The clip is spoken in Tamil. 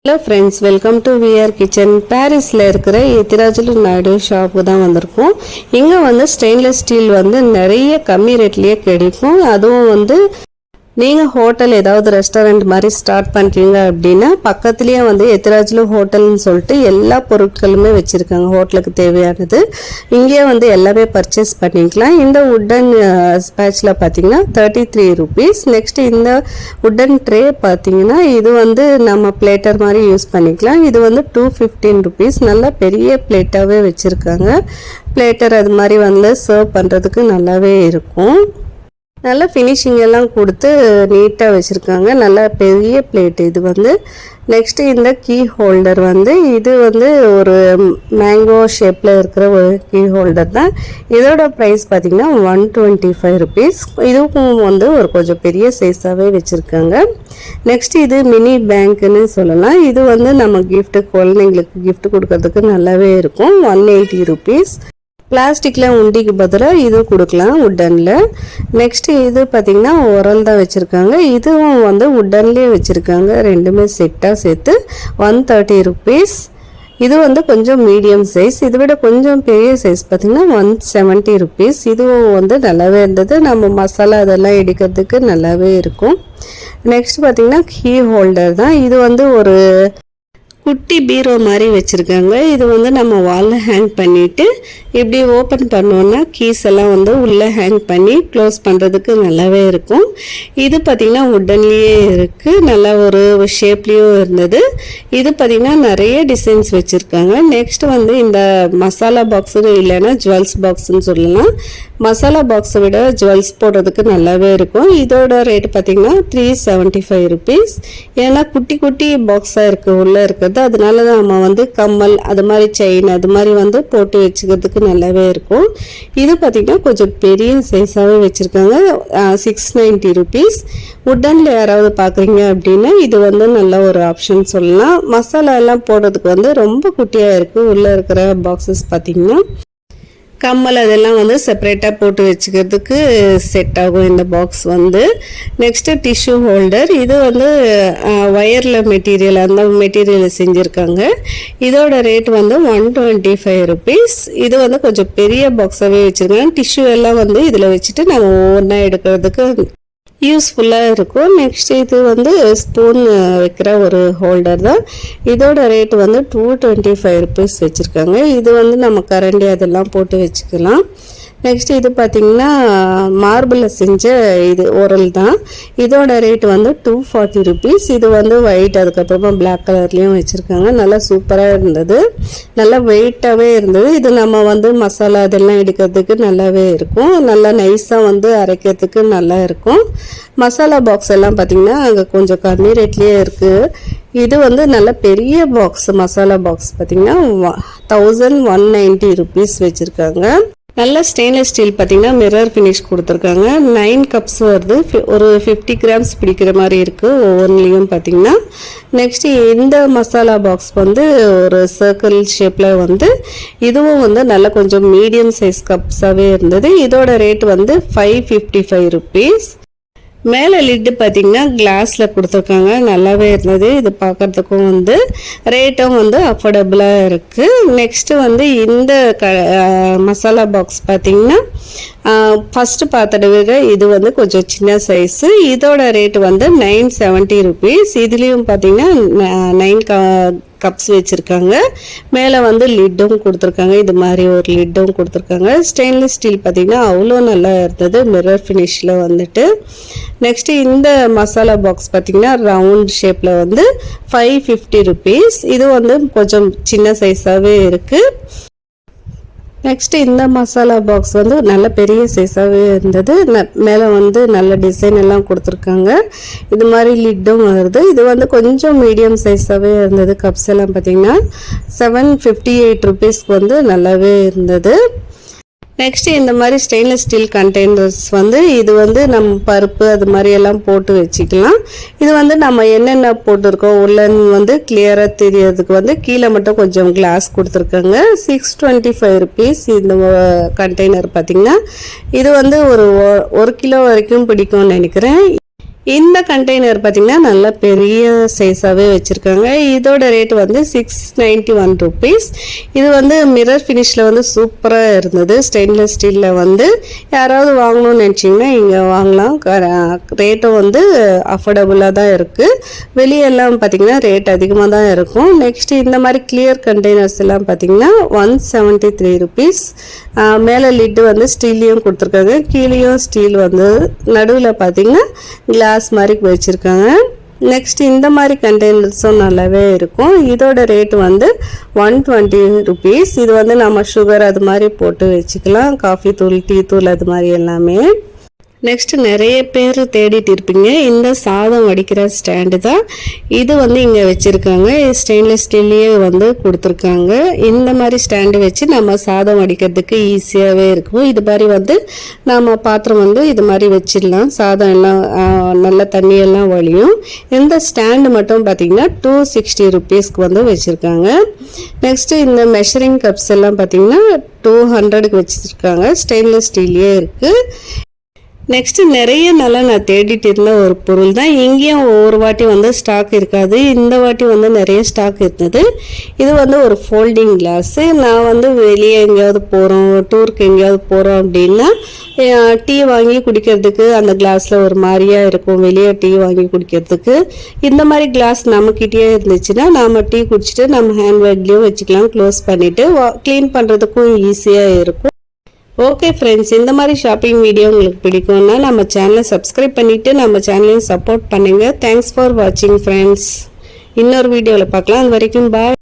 Hello friends, welcome to VR Kitchen. Parisல இருக்கிற எத்திராஜலு நாயுடு ஷாப்புக்கு தான் வந்திருக்கோம். இங்கே வந்து ஸ்டெயின்லெஸ் ஸ்டீல் வந்து நிறைய கம்மி ரேட்லேயே கிடைக்கும். அதுவும் வந்து நீங்கள் ஹோட்டல் ஏதாவது ரெஸ்டாரண்ட் மாதிரி ஸ்டார்ட் பண்ணுறீங்க அப்படின்னா பக்கத்துலேயே வந்து எத்திராஜலு ஹோட்டல்னு சொல்லிட்டு எல்லா பொருட்களுமே வச்சுருக்காங்க. ஹோட்டலுக்கு தேவையானது இங்கேயே வந்து எல்லாமே பர்ச்சேஸ் பண்ணிக்கலாம். இந்த உட்டன் ஸ்பேட்சில் பார்த்தீங்கன்னா 33 rupees. நெக்ஸ்ட்டு இந்த உட்டன் ட்ரே பார்த்தீங்கன்னா இது வந்து நம்ம பிளேட்டர் மாதிரி யூஸ் பண்ணிக்கலாம். இது வந்து 215 rupees. நல்லா பெரிய பிளேட்டாகவே வச்சுருக்காங்க. பிளேட்டர் அது மாதிரி வந்து சர்வ் பண்ணுறதுக்கு நல்லாவே இருக்கும். நல்லா ஃபினிஷிங் எல்லாம் கொடுத்து நீட்டாக வச்சுருக்காங்க. நல்லா பெரிய பிளேட் இது வந்து. நெக்ஸ்ட்டு இந்த கீ ஹோல்டர் வந்து இது வந்து ஒரு மேங்கோ ஷேப்பில் இருக்கிற ஒரு கீ ஹோல்டர் தான். இதோட ப்ரைஸ் பார்த்திங்கன்னா 125 rupees. இதுவும் வந்து ஒரு கொஞ்சம் பெரிய சைஸாகவே வச்சுருக்காங்க. நெக்ஸ்ட் இது மினி பேங்க்குன்னு சொல்லலாம். இது வந்து நம்ம குழந்தைங்களுக்கு கிஃப்ட் கொடுக்கறதுக்கு நல்லாவே இருக்கும். 180 rupees. பிளாஸ்டிக்கில் உண்டிக்கு பதிலாக இது கொடுக்கலாம் உட்டனில். நெக்ஸ்ட்டு இது பார்த்திங்கன்னா உரல் தான் வச்சுருக்காங்க. இதுவும் வந்து உட்டன்லேயே வச்சுருக்காங்க. ரெண்டுமே செட்டாக சேர்த்து 130 rupees. இது வந்து கொஞ்சம் மீடியம் சைஸ். இதை விட கொஞ்சம் பெரிய சைஸ் பார்த்திங்கன்னா 170 rupees. இதுவும் வந்து நல்லாவே இருந்தது. நம்ம மசாலா அதெல்லாம் எடுக்கிறதுக்கு நல்லாவே இருக்கும். நெக்ஸ்ட் பார்த்திங்கன்னா கீ ஹோல்டர் தான். இது வந்து ஒரு குட்டி பீரோ மாதிரி வச்சுருக்காங்க. இது வந்து நம்ம வாலில் ஹேங் பண்ணிவிட்டு இப்படி ஓப்பன் பண்ணோன்னா கீஸ் எல்லாம் வந்து உள்ளே ஹேங் பண்ணி க்ளோஸ் பண்ணுறதுக்கு நல்லாவே இருக்கும். இது பார்த்திங்கன்னா உட்டன்லேயே இருக்குது. நல்லா ஒரு ஷேப்லேயும் இருந்தது. இது பார்த்திங்கன்னா நிறைய டிசைன்ஸ் வச்சுருக்காங்க. நெக்ஸ்ட் வந்து இந்த மசாலா பாக்ஸுன்னு இல்லைன்னா ஜுவல்ஸ் பாக்ஸுன்னு சொல்லலாம். மசாலா பாக்ஸை விட ஜுவல்ஸ் போடுறதுக்கு நல்லாவே இருக்கும். இதோட ரேட்டு பார்த்திங்கன்னா 375 rupees. ஏன்னா குட்டி குட்டி பாக்ஸாக இருக்குது உள்ளே இருக்கிறது. அதனால தான் நம்ம வந்து கம்மல் அது மாதிரி செயின் அது மாதிரி வந்து போட்டு வச்சுக்கிறதுக்கு நல்லாவே இருக்கும். இது பார்த்திங்கன்னா கொஞ்சம் பெரிய சைஸாகவே வச்சுருக்காங்க. 690 rupees. உட்டனில் யாராவது பார்க்குறீங்க அப்படின்னா இது வந்து நல்ல ஒரு ஆப்ஷன் சொல்லலாம். மசாலா எல்லாம் போடுறதுக்கு வந்து ரொம்ப குட்டியாக இருக்குது. உள்ளே இருக்கிற பாக்ஸஸ் பார்த்திங்கன்னா கம்மல் அதெல்லாம் வந்து செப்பரேட்டாக போட்டு வச்சுக்கிறதுக்கு செட் ஆகும் இந்த பாக்ஸ் வந்து. Next tissue holder. இது வந்து ஒயரில் மெட்டீரியல் அந்த மெட்டீரியல் செஞ்சுருக்காங்க. இதோட ரேட் வந்து 125 rupees. இது வந்து கொஞ்சம் பெரிய பாக்ஸாகவே வச்சுருக்காங்க. டிஷ்யூ எல்லாம் வந்து இதில் வச்சுட்டு நம்ம ஒவ்வொன்றா எடுக்கிறதுக்கு யூஸ்ஃபுல்லாக இருக்கும். நெக்ஸ்ட் இது வந்து ஸ்பூன் வைக்கிற ஒரு ஹோல்டர் தான். இதோட ரேட் வந்து 225 rupees வச்சுருக்காங்க. இது வந்து நம்ம கரண்டி அதெல்லாம் போட்டு வச்சுக்கலாம். நெக்ஸ்ட் இது பார்த்திங்கன்னா மார்பிளில் செஞ்ச இது ஓரல் தான். இதோட ரேட் வந்து 240 rupees. இது வந்து ஒயிட் அதுக்கப்புறமா பிளாக் கலர்லேயும் வச்சுருக்காங்க. நல்லா சூப்பராக இருந்தது. நல்லா வெயிட்டாகவே இருந்தது. இது நம்ம வந்து மசாலா அதெல்லாம் எடுக்கிறதுக்கு நல்லாவே இருக்கும். நல்லா நைஸாக வந்து அரைக்கிறதுக்கு நல்லா இருக்கும். மசாலா பாக்ஸ் எல்லாம் பார்த்திங்கன்னா அங்கே கொஞ்சம் கம்மி ரேட்லேயே இருக்குது. இது வந்து நல்ல பெரிய பாக்ஸ் மசாலா பாக்ஸ் பார்த்திங்கன்னா 1190 rupees வச்சுருக்காங்க. நல்ல ஸ்டெயின்லெஸ் ஸ்டீல் பார்த்திங்கன்னா மிரர் ஃபினிஷ் கொடுத்துருக்காங்க. 9 cups வருது. ஒரு 50 grams பிடிக்கிற மாதிரி இருக்குது ஒவ்வொன்றிலையும் பார்த்திங்கன்னா. நெக்ஸ்ட்டு இந்த மசாலா பாக்ஸ் வந்து ஒரு சர்க்கிள் ஷேப்பில் வந்து இதுவும் வந்து நல்ல கொஞ்சம் மீடியம் சைஸ் கப்ஸாகவே இருந்தது. இதோட ரேட் வந்து 555 rupees. மேலே லிட்டு பார்த்திங்கன்னா கிளாஸில் கொடுத்துருக்காங்க. நல்லாவே இருந்தது. இது பார்க்குறதுக்கும் வந்து ரேட்டும் வந்து அஃபோர்டபுளாக இருக்குது. நெக்ஸ்ட்டு வந்து இந்த மசாலா பாக்ஸ் பார்த்திங்கன்னா ஃபஸ்ட்டு பார்த்ததை விட இது வந்து கொஞ்சம் சின்ன சைஸு. இதோட ரேட்டு வந்து 970 rupees. இதுலேயும் பார்த்திங்கன்னா 9 cups வச்சுருக்காங்க. மேலே வந்து லிட்டும் கொடுத்துருக்காங்க. இது மாதிரி ஒரு லிட்டும் கொடுத்துருக்காங்க. ஸ்டெயின்லெஸ் ஸ்டீல் பார்த்திங்கன்னா அவ்வளோ நல்லா இருந்தது மிரர் ஃபினிஷில் வந்துட்டு. நெக்ஸ்ட்டு இந்த மசாலா பாக்ஸ் பார்த்திங்கன்னா ரவுண்ட் ஷேப்பில் வந்து 550 rupees. இது வந்து கொஞ்சம் சின்ன சைஸாகவே இருக்குது. நெக்ஸ்ட்டு இந்த மசாலா பாக்ஸ் வந்து நல்ல பெரிய சைஸாகவே இருந்தது. மேலே வந்து நல்ல டிசைன் எல்லாம் கொடுத்துருக்காங்க. இது மாதிரி லிட்டும் வருது. இது வந்து கொஞ்சம் மீடியம் சைஸாகவே இருந்தது. கப்ஸ் எல்லாம் பார்த்திங்கன்னா 758 rupeesக்கு வந்து நல்லாவே இருந்தது. நெக்ஸ்ட் இந்த மாதிரி ஸ்டெயின்லெஸ் ஸ்டீல் கண்டெய்னர்ஸ் வந்து இது வந்து நம்ம பருப்பு அது மாதிரி எல்லாம் போட்டு வச்சுக்கலாம். இது வந்து நம்ம என்னென்ன போட்டிருக்கோம் உள்ளன்னு வந்து கிளியராக தெரியறதுக்கு வந்து கீழே மட்டும் கொஞ்சம் கிளாஸ் கொடுத்துருக்காங்க. 625 rupees இந்த கண்டெய்னர் பார்த்திங்கன்னா. இது வந்து ஒரு 1 கிலோ வரைக்கும் பிடிக்கும்னு நினைக்கிறேன். இந்த கண்டெய்னர் பார்த்திங்கன்னா நல்லா பெரிய சைஸாகவே வச்சுருக்காங்க. இதோட ரேட் வந்து 691 ருபீஸ். இது வந்து மிரர் ஃபினிஷில் வந்து சூப்பராக இருந்தது. ஸ்டெயின்லெஸ் ஸ்டீலில் வந்து யாராவது வாங்கணும்னு நினச்சிங்கன்னா இங்கே வாங்கலாம். ரேட்டும் வந்து அஃபோர்டபுளாக தான் இருக்குது. வெளியெல்லாம் பார்த்திங்கன்னா ரேட் அதிகமாக தான் இருக்கும். நெக்ஸ்ட்டு இந்த மாதிரி கிளியர் கண்டெய்னர்ஸ் எல்லாம் பார்த்திங்கன்னா 173 ருபீஸ். மேலே லிட்டு வந்து ஸ்டீல்லையும் கொடுத்துருக்காங்க, கீழேயும் ஸ்டீல் வந்து, நடுவில் பார்த்திங்கன்னா கிளாஸ் மாதிரி வச்சுருக்காங்க. நெக்ஸ்ட் இந்த மாதிரி கண்டெய்னர்ஸும் நல்லாவே இருக்கும். இதோட ரேட் வந்து 120 ருபீஸ். இது வந்து நம்ம சுகர் அது மாதிரி போட்டு வச்சுக்கலாம், காஃபி தூள், டீ தூள் அது மாதிரி எல்லாமே. நெக்ஸ்ட் நிறைய பேர் தேடிட்டு இருப்பீங்க இந்த சாதம் வடிக்கிற ஸ்டாண்டு தான். இது வந்து இங்கே வச்சுருக்காங்க. ஸ்டெயின்லெஸ் ஸ்டீல்லையே வந்து கொடுத்துருக்காங்க. இந்த மாதிரி ஸ்டாண்டு வச்சு நம்ம சாதம் வடிக்கிறதுக்கு ஈஸியாகவே இருக்கும். இது மாதிரி வந்து நம்ம பாத்திரம் வந்து இது மாதிரி வச்சிடலாம். சாதம் எல்லாம் நல்ல தண்ணியெல்லாம் வழியும். இந்த ஸ்டாண்டு மட்டும் பார்த்திங்கன்னா 260 ருபீஸ்க்கு வந்து வச்சுருக்காங்க. நெக்ஸ்ட்டு இந்த மெஷரிங் கப்ஸ் எல்லாம் பார்த்திங்கன்னா 200க்கு வச்சுருக்காங்க. ஸ்டெயின்லெஸ் ஸ்டீல்லையே இருக்குது. நெக்ஸ்ட்டு நிறைய நாளாக நான் தேடிட்டு இருந்த ஒரு பொருள் தான். இங்கேயும் ஒவ்வொரு வாட்டி வந்து ஸ்டாக் இருக்காது. இந்த வாட்டி வந்து நிறைய ஸ்டாக் இருந்தது. இது வந்து ஒரு ஃபோல்டிங் கிளாஸு. நான் வந்து வெளியே எங்கேயாவது போகிறோம், டூருக்கு எங்கேயாவது போகிறோம் அப்படின்னா டீ வாங்கி குடிக்கிறதுக்கு அந்த கிளாஸில் ஒரு மாதிரியாக இருக்கும். வெளியே டீ வாங்கி குடிக்கிறதுக்கு இந்த மாதிரி கிளாஸ் நம்மக்கிட்டே இருந்துச்சுன்னா நம்ம டீ குடிச்சிட்டு நம்ம ஹேண்ட்பேக்லேயும் வச்சுக்கலாம். க்ளோஸ் பண்ணிவிட்டு க்ளீன் பண்ணுறதுக்கும் ஈஸியாக இருக்கும். ஓகே ஃப்ரெண்ட்ஸ், இந்த மாதிரி ஷாப்பிங் வீடியோ உங்களுக்கு பிடிக்கும்னா நம்ம சேனலை சப்ஸ்கிரைப் பண்ணிவிட்டு நம்ம சேனலையும் சப்போர்ட் பண்ணுங்கள். தேங்க்ஸ் ஃபார் வாட்சிங் ஃப்ரெண்ட்ஸ். இன்னொரு வீடியோவில் பார்க்கலாம். அது வரைக்கும் பாய்.